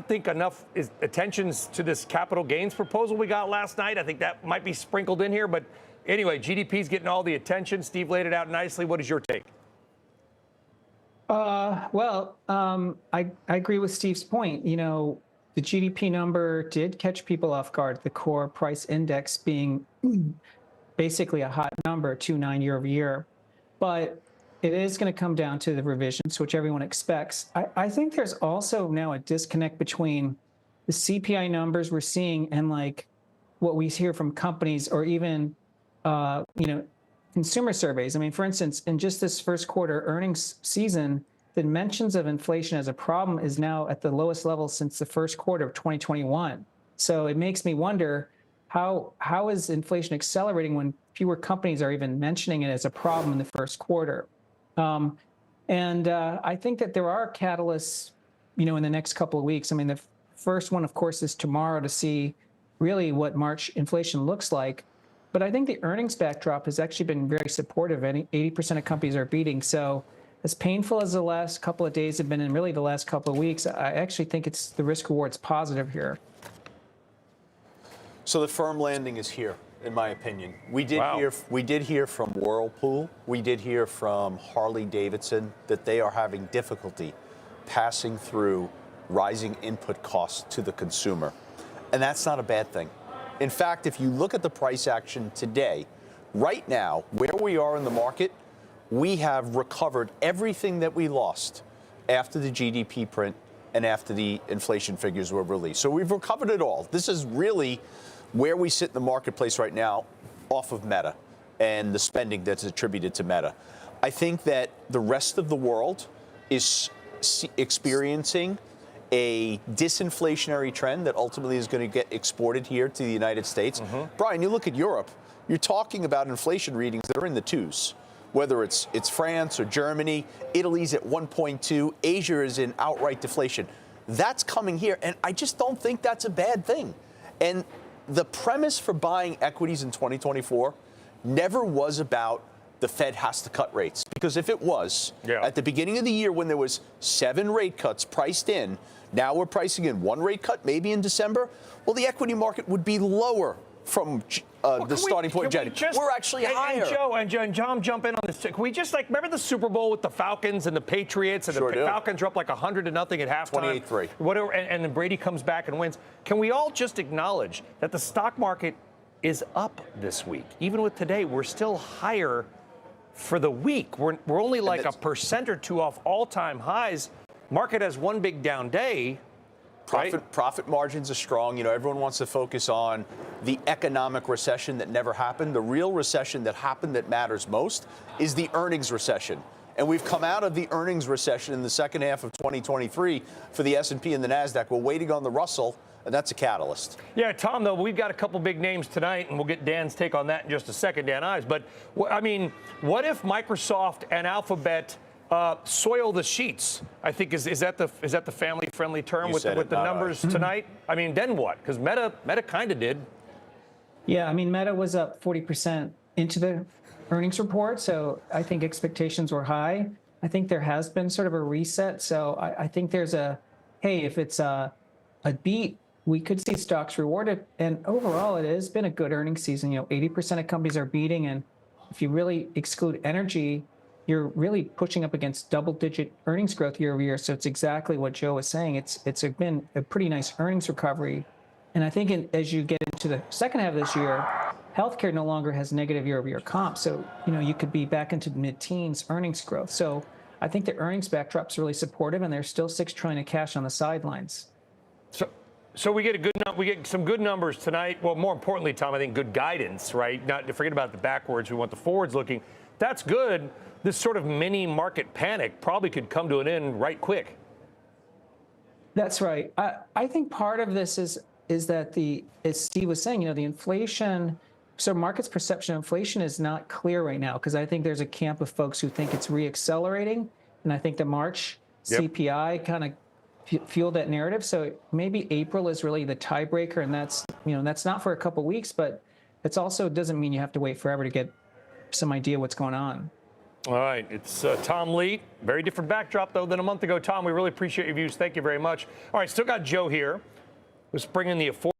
think enough attention's to this capital gains proposal we got last night. I think that might be sprinkled in here. But anyway, GDP's getting all the attention. Steve laid it out nicely. What is your take? I agree with Steve's point. You know, the GDP number did catch people off guard, the core price index being basically a hot number, 2.9 year over year. But it is going to come down to the revisions, which everyone expects. I think there's also now a disconnect between the CPI numbers we're seeing and like what we hear from companies or even, consumer surveys. I mean, for instance, in just this first quarter earnings season, the mentions of inflation as a problem is now at the lowest level since the first quarter of 2021. So it makes me wonder how is inflation accelerating when fewer companies are even mentioning it as a problem in the first quarter? I think that there are catalysts, in the next couple of weeks. I mean, the first one, of course, is tomorrow to see really what March inflation looks like. But I think the earnings backdrop has actually been very supportive. 80% of companies are beating. So as painful as the last couple of days have been, and really the last couple of weeks, I actually think it's the risk reward's positive here. So the firm landing is here, in my opinion. We did hear from Whirlpool. We did hear from Harley Davidson that they are having difficulty passing through rising input costs to the consumer. And that's not a bad thing. In fact, if you look at the price action today, right now, where we are in the market, we have recovered everything that we lost after the GDP print and after the inflation figures were released. So we've recovered it all. This is really where we sit in the marketplace right now off of Meta and the spending that's attributed to Meta. I think that the rest of the world is experiencing a disinflationary trend that ultimately is going to get exported here to the United States. Brian, you look at Europe, you're talking about inflation readings that are in the twos, whether it's France or Germany. Italy's at 1.2. Asia is in outright deflation. That's coming here, and I just don't think that's a bad thing. And the premise for buying equities in 2024 never was about the Fed has to cut rates. Because if it was, at the beginning of the year when there was 7 rate cuts priced in, now we're pricing in 1 rate cut, maybe in December, well, the equity market would be lower from the starting point in January. We're actually higher. And Joe and John, jump in on this. Can we just, remember the Super Bowl with the Falcons and the Patriots? And the Falcons are up like 100-0 at halftime. 28-3. Whatever, and then Brady comes back and wins. Can we all just acknowledge that the stock market is up this week? Even with today, we're still higher for the week. We're only like 1% or 2% off all-time highs. Market has one big down day. Profit margins are strong. Everyone wants to focus on the economic recession that never happened. The real recession that happened that matters most is the earnings recession. And we've come out of the earnings recession in the second half of 2023 for the S&P and the NASDAQ. We're waiting on the Russell, and that's a catalyst. Yeah, Tom, though, we've got a couple big names tonight, and we'll get Dan's take on that in just a second, Dan Ives. But, I mean, what if Microsoft and Alphabet soil the sheets? I think is that the family-friendly term with the numbers tonight? I mean, then what? Because Meta kind of did. Yeah, I mean, Meta was up 40% into the earnings report, so I think expectations were high. I think there has been sort of a reset, so I think there's if it's a beat, we could see stocks rewarded. And overall, it has been a good earnings season. 80% of companies are beating, and if you really exclude energy, you're really pushing up against double-digit earnings growth year over year. So it's exactly what Joe was saying. It's been a pretty nice earnings recovery. And I think as you get into the second half of this year, healthcare no longer has negative year-over-year comps. So, you could be back into mid-teens earnings growth. So I think the earnings backdrop's really supportive, and there's still $6 trillion of cash on the sidelines. So we get some good numbers tonight. Well, more importantly, Tom, I think good guidance, right? Not to forget about the backwards. We want the forwards looking. That's good. This sort of mini market panic probably could come to an end right quick. That's right. I think part of this is that as Steve was saying, the inflation, so market's perception of inflation is not clear right now, because I think there's a camp of folks who think it's reaccelerating. And I think the March CPI kind of fueled that narrative. So maybe April is really the tiebreaker, and that's not for a couple of weeks, but it's also doesn't mean you have to wait forever to get some idea what's going on. All right, it's Tom Lee. Very different backdrop, though, than a month ago. Tom, we really appreciate your views. Thank you very much. All right, still got Joe here, who's bringing the affordable.